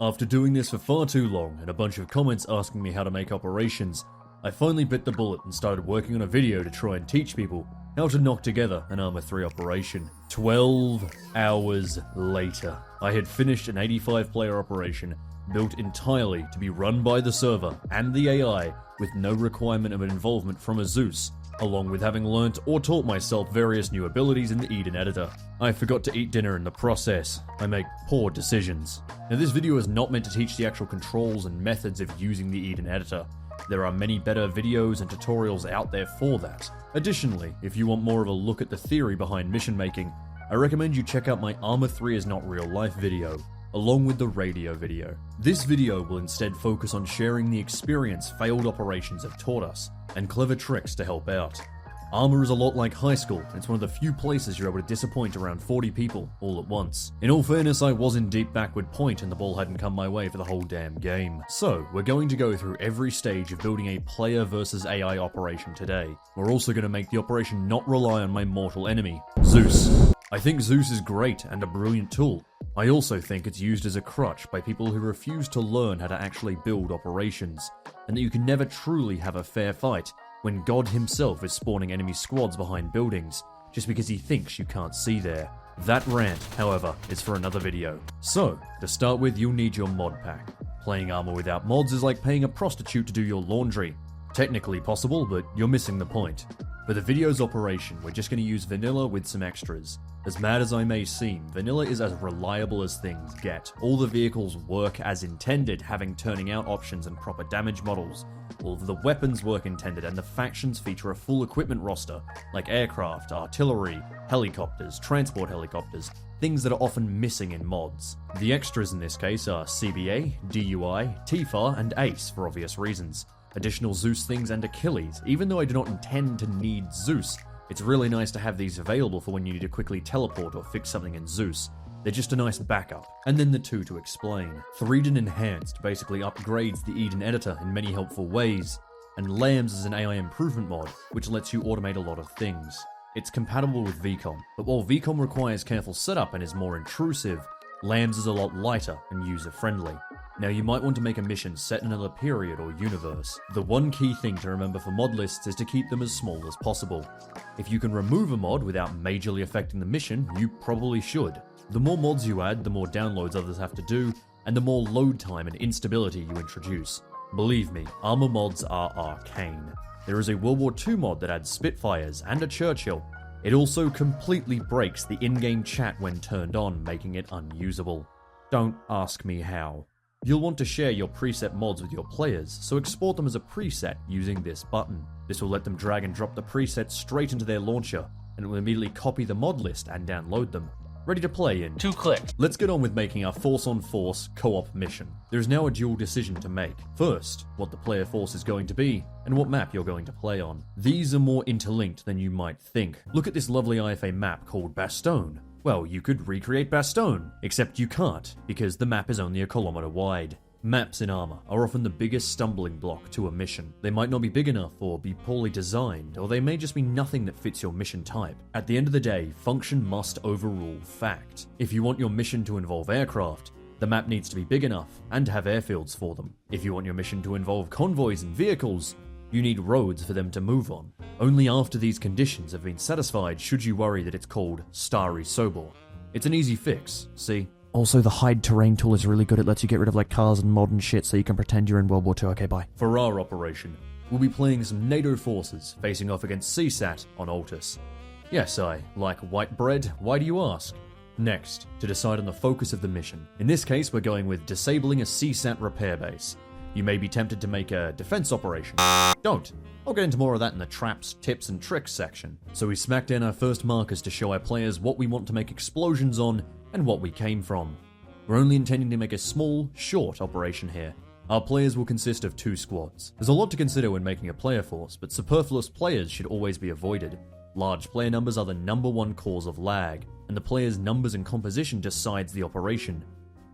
After doing this for far too long and a bunch of comments asking me how to make operations, I finally bit the bullet and started working on a video to try and teach people how to knock together an Arma 3 operation. 12 hours later, I had finished an 85 player operation built entirely to be run by the server and the AI with no requirement of an involvement from a Zeus, along with having learnt or taught myself various new abilities in the Eden editor. I forgot to eat dinner in the process. I make poor decisions. Now this video is not meant to teach the actual controls and methods of using the Eden editor. There are many better videos and tutorials out there for that. Additionally, if you want more of a look at the theory behind mission making, I recommend you check out my Arma 3 is not real life video, along with the radio video. This video will instead focus on sharing the experience failed operations have taught us, and clever tricks to help out. Arma is a lot like high school. It's one of the few places you're able to disappoint around 40 people all at once. In all fairness, I was in deep backward point and the ball hadn't come my way for the whole damn game. So, we're going to go through every stage of building a player versus AI operation today. We're also going to make the operation not rely on my mortal enemy, Zeus. I think Zeus is great and a brilliant tool. I also think it's used as a crutch by people who refuse to learn how to actually build operations, and that you can never truly have a fair fight when God himself is spawning enemy squads behind buildings, just because he thinks you can't see there. That rant, however, is for another video. So, to start with, you'll need your mod pack. Playing Arma without mods is like paying a prostitute to do your laundry. Technically possible, but you're missing the point. For the video's operation, we're just going to use vanilla with some extras. As mad as I may seem, vanilla is as reliable as things get. All the vehicles work as intended, having turning out options and proper damage models. All of the weapons work intended, and the factions feature a full equipment roster, like aircraft, artillery, helicopters, transport helicopters, things that are often missing in mods. The extras in this case are CBA, DUI, TFAR, and ACE for obvious reasons. Additional Zeus things and Achilles. Even though I do not intend to need Zeus, it's really nice to have these available for when you need to quickly teleport or fix something in Zeus. They're just a nice backup. And then the two to explain. Threeden Enhanced basically upgrades the Eden editor in many helpful ways, and Lambs is an AI improvement mod, which lets you automate a lot of things. It's compatible with VCOM, but while VCOM requires careful setup and is more intrusive, Lambs is a lot lighter and user-friendly. Now you might want to make a mission set in another period or universe. The one key thing to remember for mod lists is to keep them as small as possible. If you can remove a mod without majorly affecting the mission, you probably should. The more mods you add, the more downloads others have to do, and the more load time and instability you introduce. Believe me, Arma mods are arcane. There is a World War II mod that adds Spitfires and a Churchill. It also completely breaks the in-game chat when turned on, making it unusable. Don't ask me how. You'll want to share your preset mods with your players, so export them as a preset using this button. This will let them drag and drop the presets straight into their launcher, and it will immediately copy the mod list and download them. Ready to play in 2 clicks. Let's get on with making our force-on-force co-op mission. There is now a dual decision to make. First, what the player force is going to be, and what map you're going to play on. These are more interlinked than you might think. Look at this lovely IFA map called Bastogne. Well, you could recreate Bastogne, except you can't, because the map is only a kilometer wide. Maps in Arma are often the biggest stumbling block to a mission. They might not be big enough or be poorly designed, or they may just be nothing that fits your mission type. At the end of the day, function must overrule fact. If you want your mission to involve aircraft, the map needs to be big enough and have airfields for them. If you want your mission to involve convoys and vehicles, you need roads for them to move on. Only after these conditions have been satisfied should you worry that it's called Starry Sobor. It's an easy fix, see? Also, the hide terrain tool is really good. It lets you get rid of like cars and modern shit so you can pretend you're in World War II. Okay, bye. For our operation, we'll be playing some NATO forces facing off against Csat on Altus. Yes, I like white bread. Why do you ask? Next, to decide on the focus of the mission. In this case, we're going with disabling a Csat repair base. You may be tempted to make a defense operation. Don't. I'll get into more of that in the traps, tips, and tricks section. So we smack down our first markers to show our players what we want to make explosions on and what we came from. We're only intending to make a small, short operation here. Our players will consist of 2 squads. There's a lot to consider when making a player force, but superfluous players should always be avoided. Large player numbers are the #1 cause of lag, and the players' numbers and composition decides the operation.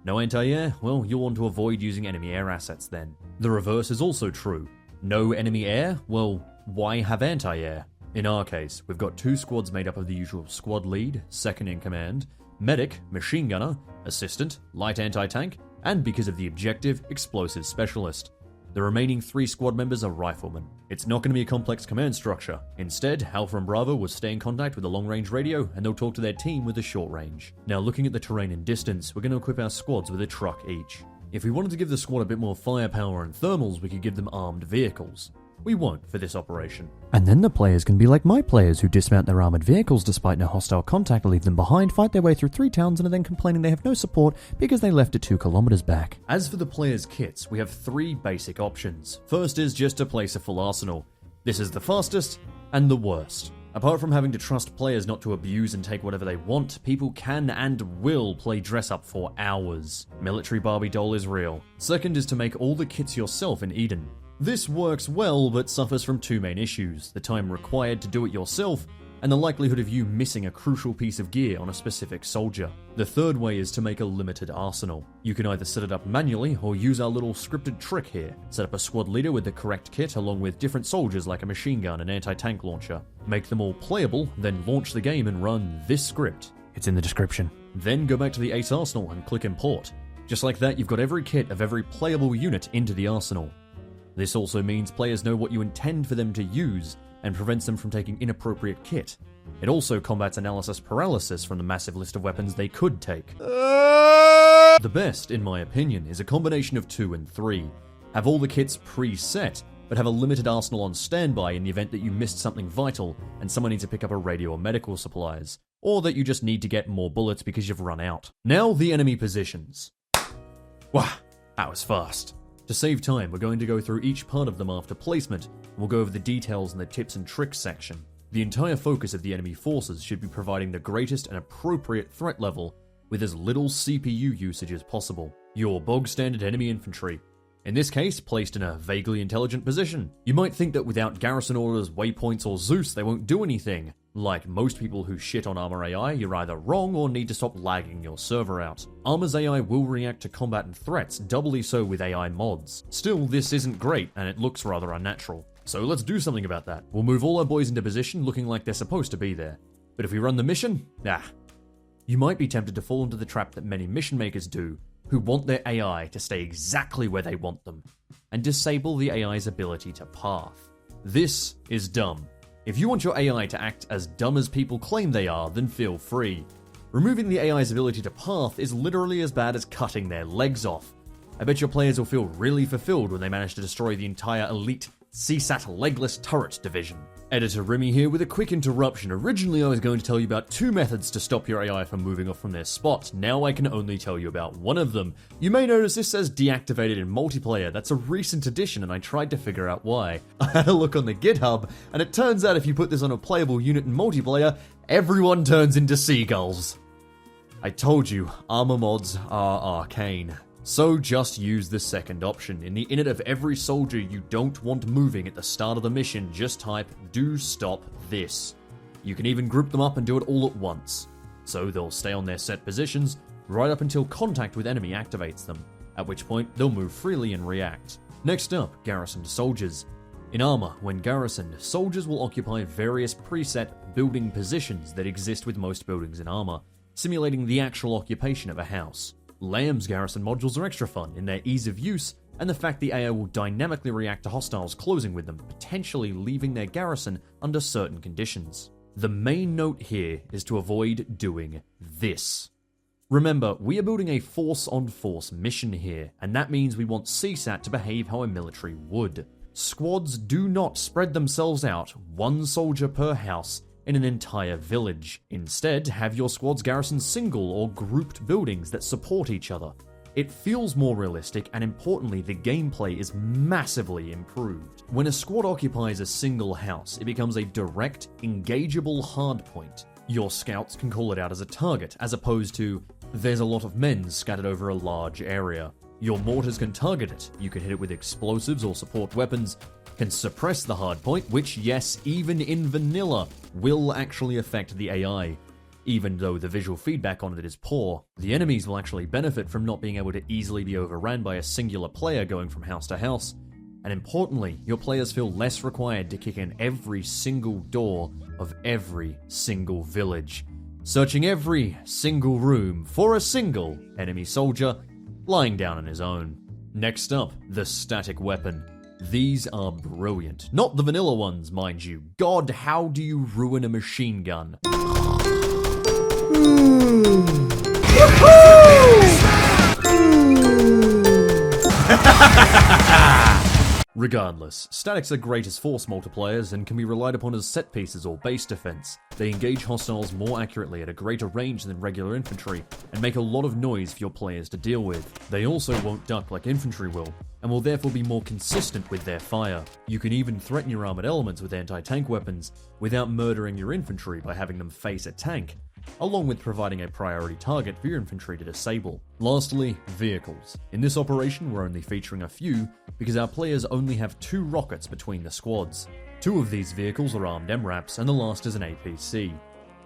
No anti-air? Well, you'll want to avoid using enemy air assets then. The reverse is also true. No enemy air? Well, why have anti-air? In our case, we've got 2 squads made up of the usual squad lead, second in command, medic, machine gunner, assistant, light anti-tank, and because of the objective, Explosive Specialist. The remaining 3 squad members are riflemen. It's not going to be a complex command structure. Instead, Alpha and Bravo will stay in contact with a long-range radio, and they'll talk to their team with a short range. Now, looking at the terrain and distance, we're going to equip our squads with a truck each. If we wanted to give the squad a bit more firepower and thermals, we could give them armed vehicles. We won't for this operation. And then the players can be like my players who dismount their armoured vehicles despite no hostile contact, leave them behind, fight their way through 3 towns, and are then complaining they have no support because they left it 2 kilometers back. As for the players' kits, we have 3 basic options. First is just to place a full arsenal. This is the fastest and the worst. Apart from having to trust players not to abuse and take whatever they want, people can and will play dress up for hours. Military Barbie doll is real. Second is to make all the kits yourself in Eden. This works well, but suffers from 2 main issues: the time required to do it yourself, and the likelihood of you missing a crucial piece of gear on a specific soldier. The third way is to make a limited arsenal. You can either set it up manually, or use our little scripted trick here. Set up a squad leader with the correct kit, along with different soldiers like a machine gun and anti-tank launcher. Make them all playable, then launch the game and run this script. It's in the description. Then go back to the Ace Arsenal and click Import. Just like that, you've got every kit of every playable unit into the arsenal. This also means players know what you intend for them to use, and prevents them from taking inappropriate kit. It also combats analysis paralysis from the massive list of weapons they could take. The best, in my opinion, is a combination of 2 and 3. Have all the kits pre-set, but have a limited arsenal on standby in the event that you missed something vital and someone needs to pick up a radio or medical supplies, or that you just need to get more bullets because you've run out. Now the enemy positions. Wow, that was fast. To save time, we're going to go through each part of them after placement, and we'll go over the details in the tips and tricks section. The entire focus of the enemy forces should be providing the greatest and appropriate threat level with as little CPU usage as possible. Your bog standard enemy infantry. In this case, placed in a vaguely intelligent position. You might think that without garrison orders, waypoints, or Zeus, they won't do anything. Like most people who shit on Arma AI, you're either wrong or need to stop lagging your server out. Arma's AI will react to combat and threats, doubly so with AI mods. Still, this isn't great, and it looks rather unnatural. So let's do something about that. We'll move all our boys into position looking like they're supposed to be there. But if we run the mission, you might be tempted to fall into the trap that many mission makers do, who want their AI to stay exactly where they want them, and disable the AI's ability to path. This is dumb. If you want your AI to act as dumb as people claim they are, then feel free. Removing the AI's ability to path is literally as bad as cutting their legs off. I bet your players will feel really fulfilled when they manage to destroy the entire elite Csat legless turret division. Editor Rimmy here with a quick interruption. Originally I was going to tell you about 2 methods to stop your AI from moving off from their spot. Now I can only tell you about one of them. You may notice this says deactivated in multiplayer. That's a recent addition and I tried to figure out why. I had a look on the GitHub and it turns out if you put this on a playable unit in multiplayer, everyone turns into seagulls. I told you, Arma mods are arcane. So just use the second option. In the init of every soldier you don't want moving at the start of the mission, just type do stop this. You can even group them up and do it all at once. So they'll stay on their set positions right up until contact with enemy activates them, at which point they'll move freely and react. Next up, Garrison Soldiers. In Arma, when garrisoned, soldiers will occupy various preset building positions that exist with most buildings in Arma, simulating the actual occupation of a house. Lamb's garrison modules are extra fun in their ease of use and the fact the AI will dynamically react to hostiles closing with them, potentially leaving their garrison under certain conditions. The main note here is to avoid doing this. Remember, we are building a force-on-force mission here, and that means we want Csat to behave how a military would. Squads do not spread themselves out, 1 soldier per house, in an entire village. Instead, have your squads garrison single or grouped buildings that support each other. It feels more realistic, and importantly, the gameplay is massively improved. When a squad occupies a single house, it becomes a direct, engageable hardpoint. Your scouts can call it out as a target, as opposed to, there's a lot of men scattered over a large area. Your mortars can target it, you can hit it with explosives or support weapons, can suppress the hardpoint, which, yes, even in vanilla, will actually affect the AI. Even though the visual feedback on it is poor, the enemies will actually benefit from not being able to easily be overran by a singular player going from house to house. And importantly, your players feel less required to kick in every single door of every single village, searching every single room for a single enemy soldier, lying down on his own. Next up, the static weapon. These are brilliant. Not the vanilla ones, mind you. God, how do you ruin a machine gun? Regardless, statics are great as force multipliers and can be relied upon as set pieces or base defense. They engage hostiles more accurately at a greater range than regular infantry, and make a lot of noise for your players to deal with. They also won't duck like infantry will, and will therefore be more consistent with their fire. You can even threaten your armored elements with anti-tank weapons, without murdering your infantry by having them face a tank, along with providing a priority target for your infantry to disable. Lastly, vehicles. In this operation, we're only featuring a few, because our players only have 2 rockets between the squads. 2 of these vehicles are armed MRAPs, and the last is an APC.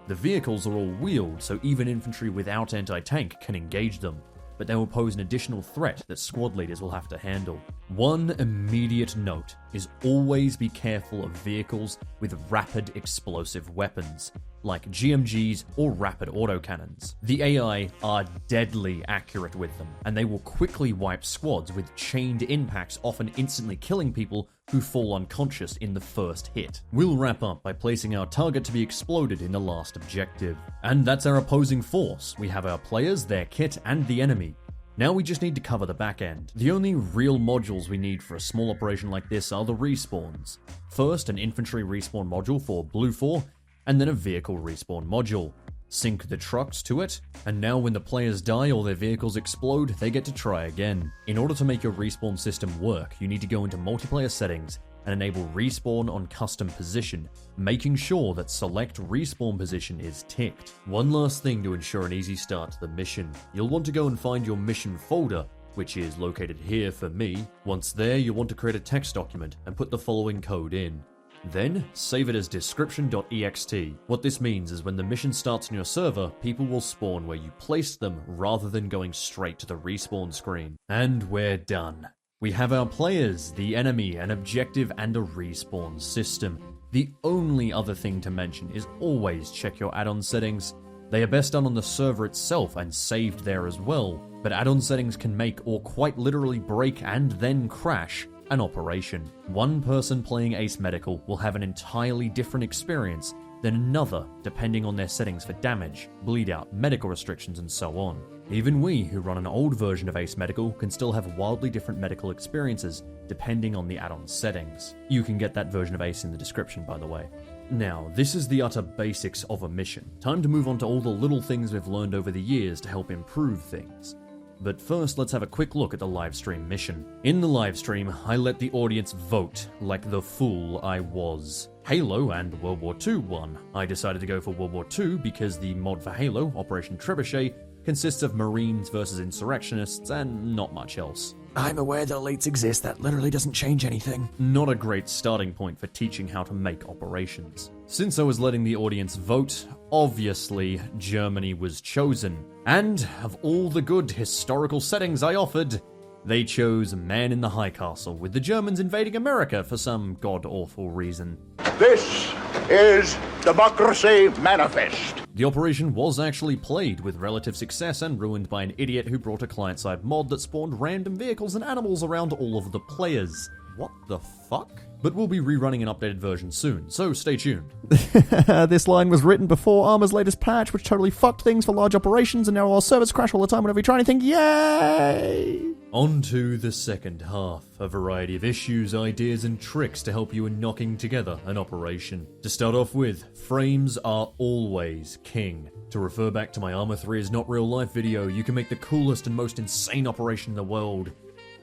The vehicles are all wheeled, so even infantry without anti-tank can engage them, but they will pose an additional threat that squad leaders will have to handle. One immediate note is always be careful of vehicles with rapid explosive weapons, like GMGs or rapid autocannons. The AI are deadly accurate with them, and they will quickly wipe squads with chained impacts, often instantly killing people who fall unconscious in the first hit. We'll wrap up by placing our target to be exploded in the last objective. And that's our opposing force. We have our players, their kit, and the enemy. Now we just need to cover the back end. The only real modules we need for a small operation like this are the respawns. First, an infantry respawn module for Blue 4, and then a vehicle respawn module. Sync the trucks to it, and now when the players die or their vehicles explode, they get to try again. In order to make your respawn system work, you need to go into multiplayer settings and enable respawn on custom position, making sure that select respawn position is ticked. One last thing to ensure an easy start to the mission. You'll want to go and find your mission folder, which is located here for me. Once there, you'll want to create a text document and put the following code in. Then, save it as description.ext. What this means is when the mission starts on your server, people will spawn where you placed them rather than going straight to the respawn screen. And we're done. We have our players, the enemy, an objective, and a respawn system. The only other thing to mention is always check your add-on settings. They are best done on the server itself and saved there as well, but add-on settings can make or quite literally break and then crash an operation. One person playing Ace Medical will have an entirely different experience than another depending on their settings for damage, bleed out, medical restrictions, and so on. Even we, who run an old version of Ace Medical, can still have wildly different medical experiences depending on the add-on settings. You can get that version of Ace in the description, by the way. Now, this is the utter basics of a mission. Time to move on to all the little things we've learned over the years to help improve things. But first, let's have a quick look at the livestream mission. In the livestream, I let the audience vote, like the fool I was. Halo and World War II won. I decided to go for World War II because the mod for Halo, Operation Trebuchet, consists of Marines versus insurrectionists and not much else. I'm aware that elites exist, that literally doesn't change anything. Not a great starting point for teaching how to make operations. Since I was letting the audience vote, obviously Germany was chosen. And of all the good historical settings I offered, they chose Man in the High Castle, with the Germans invading America for some god-awful reason. This is Democracy Manifest. The operation was actually played with relative success and ruined by an idiot who brought a client-side mod that spawned random vehicles and animals around all of the players. What the fuck? But we'll be rerunning an updated version soon, so stay tuned. This line was written before Arma's latest patch, which totally fucked things for large operations, and now our servers crash all the time whenever you try anything. Yay! On to the second half, a variety of issues, ideas, and tricks to help you in knocking together an operation. To start off with, frames are always king. To refer back to my Arma 3 is not real life video, you can make the coolest and most insane operation in the world.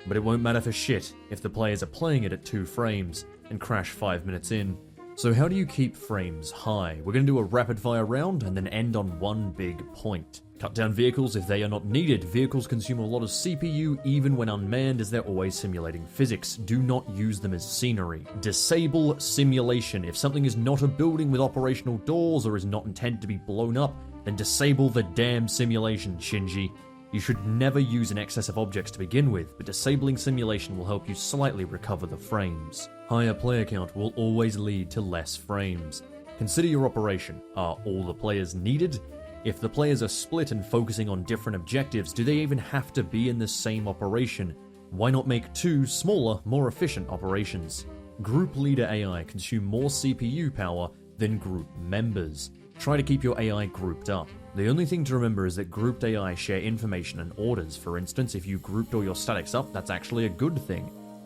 But it won't matter for shit if the players are playing it at 2 frames and crash 5 minutes in. So how do you keep frames high? We're going to do a rapid fire round and then end on one big point. Cut down vehicles if they are not needed. Vehicles consume a lot of CPU even when unmanned, as they're always simulating physics. Do not use them as scenery. Disable simulation. If something is not a building with operational doors or is not intended to be blown up, then disable the damn simulation, Shinji. You should never use an excess of objects to begin with, but disabling simulation will help you slightly recover the frames. Higher player count will always lead to less frames. Consider your operation. Are all the players needed? If the players are split and focusing on different objectives, do they even have to be in the same operation? Why not make two smaller, more efficient operations? Group leader AI consume more CPU power than group members. Try to keep your AI grouped up. The only thing to remember is that grouped AI share information and orders. For instance, if you grouped all your statics up, that's actually a good thing.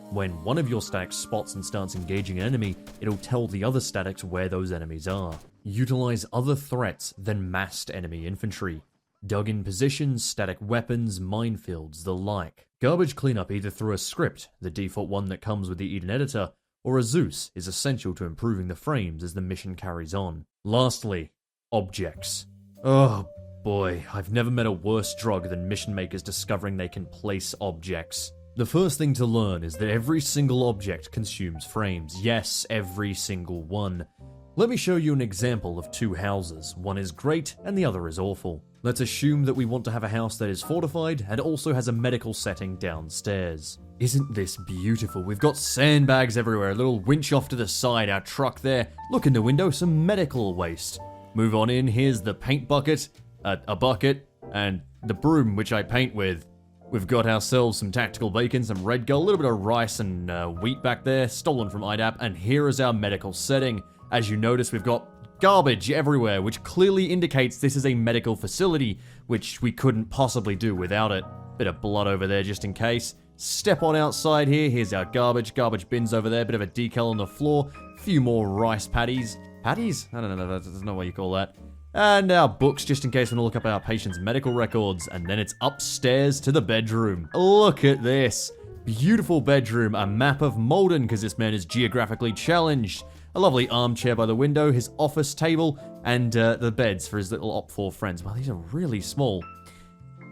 When one of your statics spots and starts engaging an enemy, it'll tell the other statics where those enemies are. Utilize other threats than massed enemy infantry. Dug-in positions, static weapons, minefields, the like. Garbage cleanup either through a script, the default one that comes with the Eden editor, or a Zeus is essential to improving the frames as the mission carries on. Lastly, objects. Oh boy, I've never met a worse drug than mission makers discovering they can place objects. The first thing to learn is that every single object consumes frames. Yes, every single one. Let me show you an example of two houses. One is great and the other is awful. Let's assume that we want to have a house that is fortified and also has a medical setting downstairs. Isn't this beautiful? We've got sandbags everywhere, a little winch off to the side, our truck there. Look in the window, some medical waste. Move on in, here's the paint bucket, a bucket, and the broom which I paint with. We've got ourselves some tactical bacon, some red gull, a little bit of rice and wheat back there, stolen from IDAP, and here is our medical setting. As you notice, we've got garbage everywhere, which clearly indicates this is a medical facility, which we couldn't possibly do without it. Bit of blood over there just in case. Step on outside here, here's our garbage bins over there, bit of a decal on the floor, few more rice patties. Patties? I don't know, that's not what you call that. And our books, just in case we want to look up our patient's medical records. And then it's upstairs to the bedroom. Look at this. Beautiful bedroom, a map of Malden, because this man is geographically challenged. A lovely armchair by the window, his office table, and the beds for his little Op4 friends. Wow, these are really small.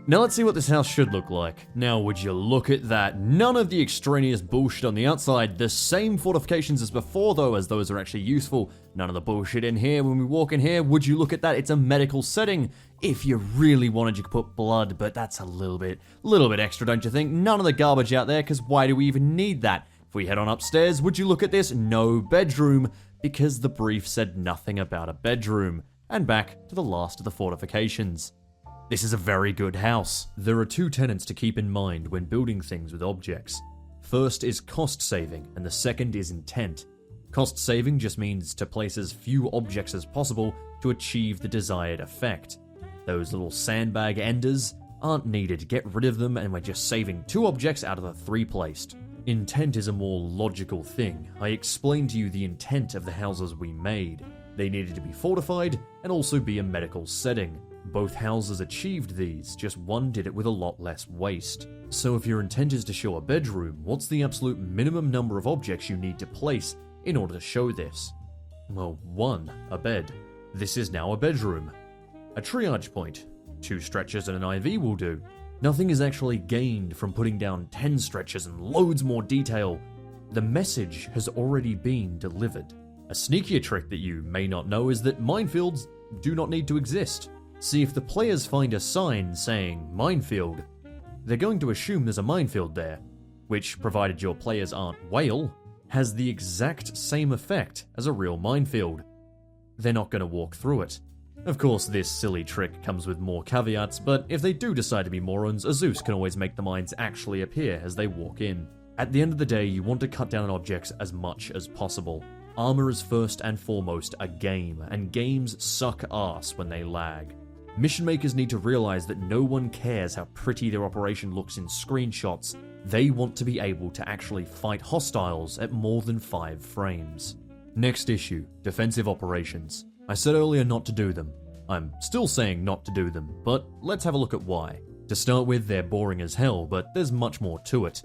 Now let's see what this house should look like. Now would you look at that? None of the extraneous bullshit on the outside. The same fortifications as before though, as those are actually useful. None of the bullshit in here. When we walk in here, would you look at that? It's a medical setting. If you really wanted, you could put blood, but that's a little bit extra, don't you think? None of the garbage out there, because why do we even need that? If we head on upstairs, would you look at this? No bedroom, because the brief said nothing about a bedroom. And back to the last of the fortifications. This is a very good house. There are two tenets to keep in mind when building things with objects. First is cost saving, and the second is intent. Cost saving just means to place as few objects as possible to achieve the desired effect. Those little sandbag enders aren't needed, get rid of them, and we're just saving 2 objects out of the 3 placed. Intent is a more logical thing. I explained to you the intent of the houses we made. They needed to be fortified and also be a medical setting. Both houses achieved these, just one did it with a lot less waste. So if your intent is to show a bedroom, what's the absolute minimum number of objects you need to place in order to show this? Well, 1, a bed. This is now a bedroom. A triage point. 2 stretchers and an IV will do. Nothing is actually gained from putting down 10 stretchers and loads more detail. The message has already been delivered. A sneakier trick that you may not know is that minefields do not need to exist. See, if the players find a sign saying minefield, they're going to assume there's a minefield there, which, provided your players aren't whale, has the exact same effect as a real minefield. They're not going to walk through it. Of course, this silly trick comes with more caveats, but if they do decide to be morons, a Zeus can always make the mines actually appear as they walk in. At the end of the day, you want to cut down on objects as much as possible. Arma is first and foremost a game, and games suck ass when they lag. Mission makers need to realize that no one cares how pretty their operation looks in screenshots. They want to be able to actually fight hostiles at more than 5 frames. Next issue, defensive operations. I said earlier not to do them. I'm still saying not to do them, but let's have a look at why. To start with, they're boring as hell, but there's much more to it.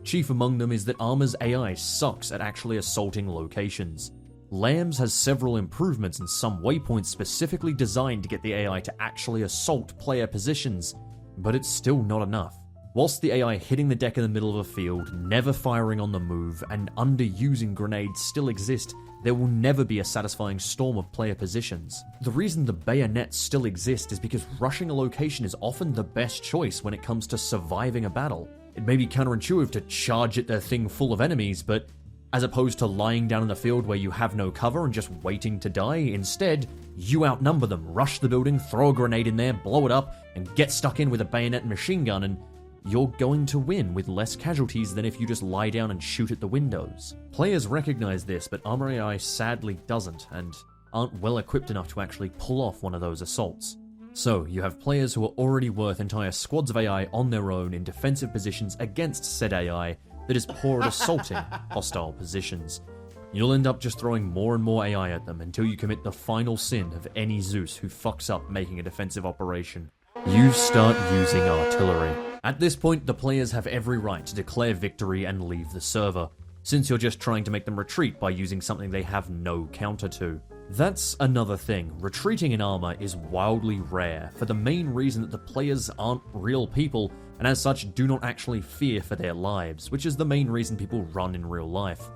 Chief among them is that Arma's AI sucks at actually assaulting locations. Lambs has several improvements and some waypoints specifically designed to get the AI to actually assault player positions, but it's still not enough. Whilst the AI hitting the deck in the middle of a field, never firing on the move, and underusing grenades still exist, there will never be a satisfying storm of player positions. The reason the bayonets still exist is because rushing a location is often the best choice when it comes to surviving a battle. It may be counterintuitive to charge at their thing full of enemies, but As opposed to lying down in the field where you have no cover and just waiting to die, instead, you outnumber them, rush the building, throw a grenade in there, blow it up, and get stuck in with a bayonet and machine gun, and you're going to win with less casualties than if you just lie down and shoot at the windows. Players recognize this, but Arma AI sadly doesn't, and aren't well equipped enough to actually pull off one of those assaults. So, you have players who are already worth entire squads of AI on their own in defensive positions against said AI that is poor at assaulting hostile positions. You'll end up just throwing more and more AI at them until you commit the final sin of any Zeus who fucks up making a defensive operation. You start using artillery. At this point, the players have every right to declare victory and leave the server, since you're just trying to make them retreat by using something they have no counter to. That's another thing. Retreating in Arma is wildly rare, for the main reason that the players aren't real people, and as such do not actually fear for their lives, which is the main reason people run in real life.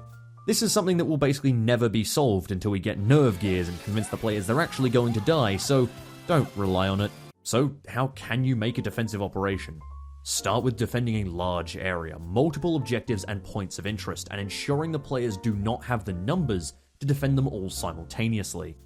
This is something that will basically never be solved until we get nerve gears and convince the players they're actually going to die, so don't rely on it. So how can you make a defensive operation? Start with defending a large area, multiple objectives and points of interest, and ensuring the players do not have the numbers to defend them all simultaneously.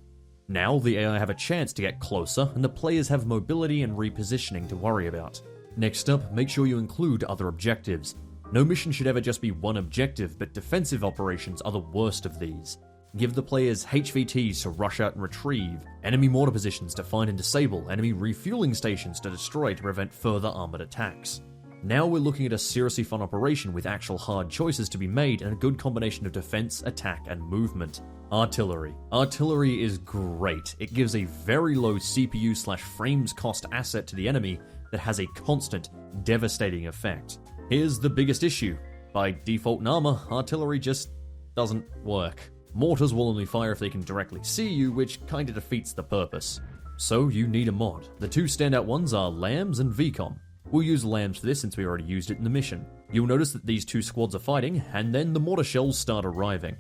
Now the AI have a chance to get closer, and the players have mobility and repositioning to worry about. Next up, make sure you include other objectives. No mission should ever just be one objective, but defensive operations are the worst of these. Give the players HVTs to rush out and retrieve, enemy mortar positions to find and disable, enemy refueling stations to destroy to prevent further armored attacks. Now we're looking at a seriously fun operation with actual hard choices to be made and a good combination of defense, attack, and movement. Artillery. Artillery is great. It gives a very low CPU/frames cost asset to the enemy that has a constant, devastating effect. Here's the biggest issue. By default in Arma, artillery just doesn't work. Mortars will only fire if they can directly see you, which kinda defeats the purpose. So you need a mod. The two standout ones are Lambs and VCOM. We'll use Lambs for this since we already used it in the mission. You'll notice that these two squads are fighting, and then the mortar shells start arriving.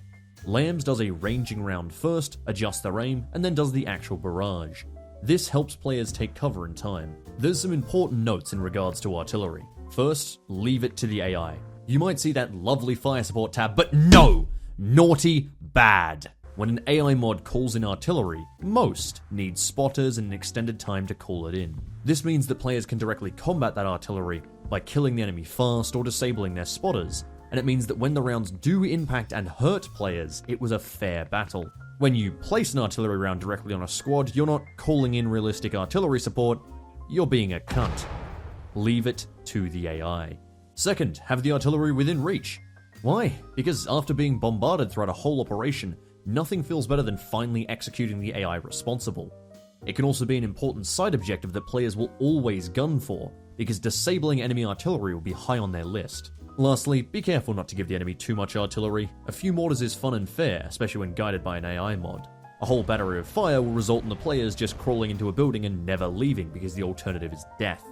Lambs does a ranging round first, adjusts their aim, and then does the actual barrage. This helps players take cover in time. There's some important notes in regards to artillery. First, leave it to the AI. You might see that lovely fire support tab, but no! Naughty bad. When an AI mod calls in artillery, most need spotters and an extended time to call it in. This means that players can directly combat that artillery by killing the enemy fast or disabling their spotters, and it means that when the rounds do impact and hurt players, it was a fair battle. When you place an artillery round directly on a squad, you're not calling in realistic artillery support, you're being a cunt. Leave it to the AI. Second, have the artillery within reach. Why? Because after being bombarded throughout a whole operation, nothing feels better than finally executing the AI responsible. It can also be an important side objective that players will always gun for, because disabling enemy artillery will be high on their list. Lastly, be careful not to give the enemy too much artillery. A few mortars is fun and fair, especially when guided by an AI mod. A whole battery of fire will result in the players just crawling into a building and never leaving because the alternative is death.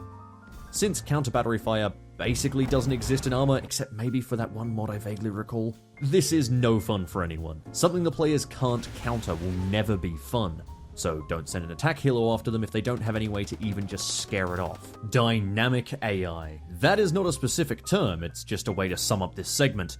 Since counter battery fire basically doesn't exist in Arma, except maybe for that one mod I vaguely recall, this is no fun for anyone. Something the players can't counter will never be fun. So don't send an attack helo after them if they don't have any way to even just scare it off. Dynamic AI. That is not a specific term, it's just a way to sum up this segment.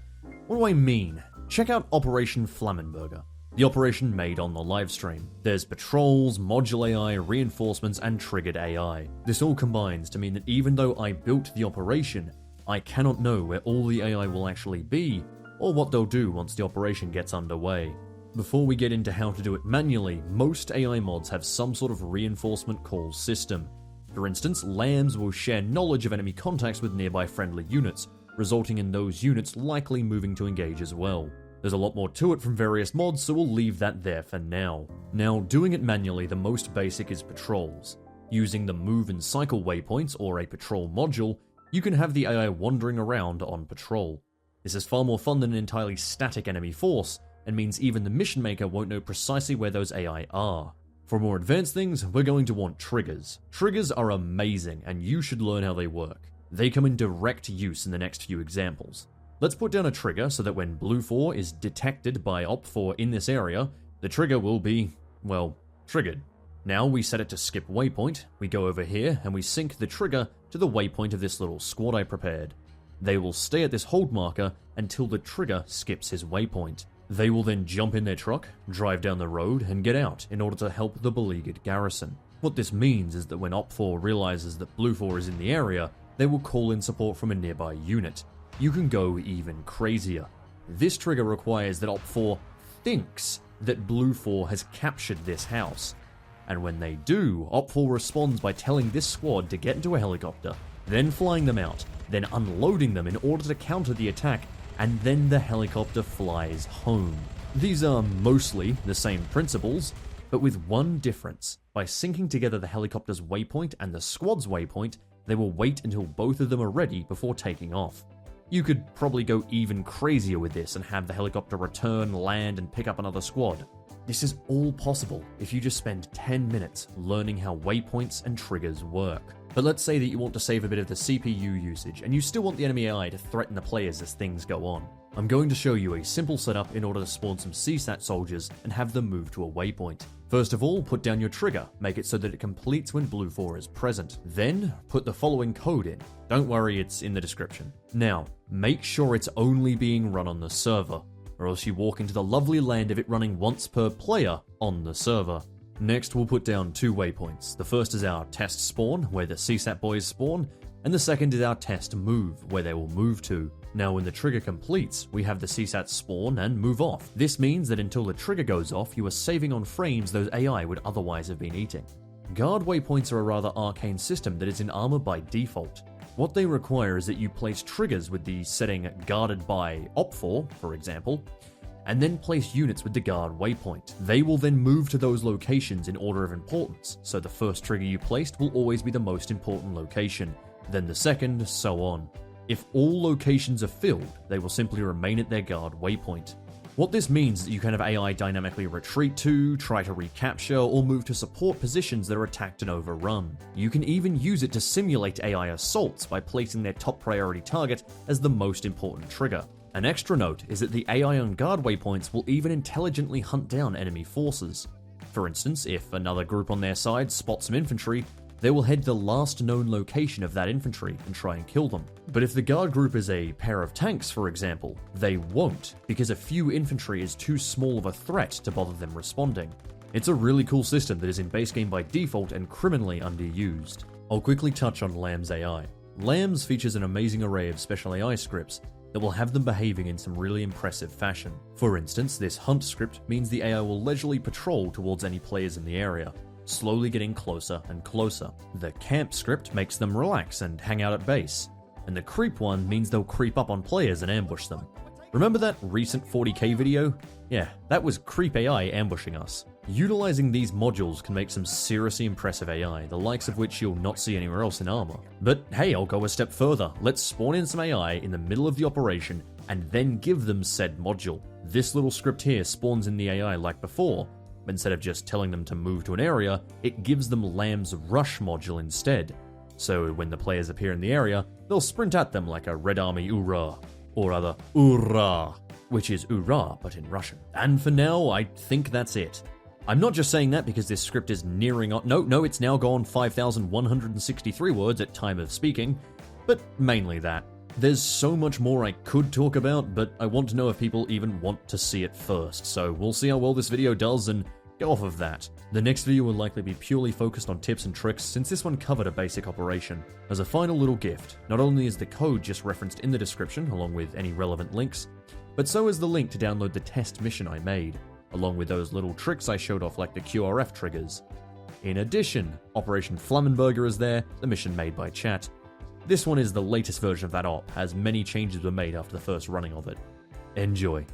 What do I mean? Check out Operation Flammenberger, the operation made on the livestream. There's patrols, module AI, reinforcements, and triggered AI. This all combines to mean that even though I built the operation, I cannot know where all the AI will actually be, or what they'll do once the operation gets underway. Before we get into how to do it manually, most AI mods have some sort of reinforcement call system. For instance, Lambs will share knowledge of enemy contacts with nearby friendly units, resulting in those units likely moving to engage as well. There's a lot more to it from various mods, so we'll leave that there for now. Now, doing it manually, the most basic is patrols. Using the move and cycle waypoints, or a patrol module, you can have the AI wandering around on patrol. This is far more fun than an entirely static enemy force, and means even the mission maker won't know precisely where those AI are. For more advanced things, we're going to want triggers. Triggers are amazing, and you should learn how they work. They come in direct use in the next few examples. Let's put down a trigger so that when Blue 4 is detected by Op 4 in this area, the trigger will be, well, triggered. Now we set it to skip waypoint, we go over here and we sync the trigger to the waypoint of this little squad I prepared. They will stay at this hold marker until the trigger skips his waypoint. They will then jump in their truck, drive down the road, and get out in order to help the beleaguered garrison. What this means is that when Op4 realizes that Blue 4 is in the area, they will call in support from a nearby unit. You can go even crazier. This trigger requires that Op4 thinks that Blue 4 has captured this house. And when they do, Op4 responds by telling this squad to get into a helicopter, then flying them out, then unloading them in order to counter the attack, and then the helicopter flies home. These are mostly the same principles, but with one difference. By syncing together the helicopter's waypoint and the squad's waypoint, they will wait until both of them are ready before taking off. You could probably go even crazier with this and have the helicopter return, land, and pick up another squad. This is all possible if you just spend 10 minutes learning how waypoints and triggers work. But let's say that you want to save a bit of the CPU usage, and you still want the enemy AI to threaten the players as things go on. I'm going to show you a simple setup in order to spawn some Csat Soldiers and have them move to a waypoint. First of all, put down your trigger, make it so that it completes when Blue 4 is present. Then, put the following code in. Don't worry, it's in the description. Now, make sure it's only being run on the server, or else you walk into the lovely land of it running once per player on the server. Next, we'll put down 2 waypoints. The first is our test spawn, where the Csat boys spawn, and the second is our test move, where they will move to. Now when the trigger completes, we have the Csat spawn and move off. This means that until the trigger goes off, you are saving on frames those AI would otherwise have been eating. Guard waypoints are a rather arcane system that is in Arma by default. What they require is that you place triggers with the setting guarded by Op4, for example, and then place units with the guard waypoint. They will then move to those locations in order of importance, so the first trigger you placed will always be the most important location, then the second, so on. If all locations are filled, they will simply remain at their guard waypoint. What this means is that you can have AI dynamically retreat to, try to recapture, or move to support positions that are attacked and overrun. You can even use it to simulate AI assaults by placing their top priority target as the most important trigger. An extra note is that the AI on guard waypoints will even intelligently hunt down enemy forces. For instance, if another group on their side spots some infantry, they will head to the last known location of that infantry and try and kill them. But if the guard group is a pair of tanks, for example, they won't, because a few infantry is too small of a threat to bother them responding. It's a really cool system that is in base game by default and criminally underused. I'll quickly touch on Lamb's AI. Lamb's features an amazing array of special AI scripts that will have them behaving in some really impressive fashion. For instance, this hunt script means the AI will leisurely patrol towards any players in the area, slowly getting closer and closer. The camp script makes them relax and hang out at base, and the creep one means they'll creep up on players and ambush them. Remember that recent 40k video? Yeah, that was creep AI ambushing us. Utilizing these modules can make some seriously impressive AI, the likes of which you'll not see anywhere else in Arma. But hey, I'll go a step further. Let's spawn in some AI in the middle of the operation and then give them said module. This little script here spawns in the AI like before. Instead of just telling them to move to an area, it gives them Lamb's Rush module instead. So when the players appear in the area, they'll sprint at them like a Red Army Ura, or rather, Ura, which is Ura but in Russian. And for now, I think that's it. I'm not just saying that because this script is nearing on. No, it's now gone 5,163 words at time of speaking, but mainly that. There's so much more I could talk about, but I want to know if people even want to see it first, so we'll see how well this video does and go off of that. The next video will likely be purely focused on tips and tricks, since this one covered a basic operation. As a final little gift, not only is the code just referenced in the description along with any relevant links, but so is the link to download the test mission I made, along with those little tricks I showed off like the QRF triggers. In addition, Operation Flammenberger is there, the mission made by Csat. This one is the latest version of that op, as many changes were made after the first running of it. Enjoy.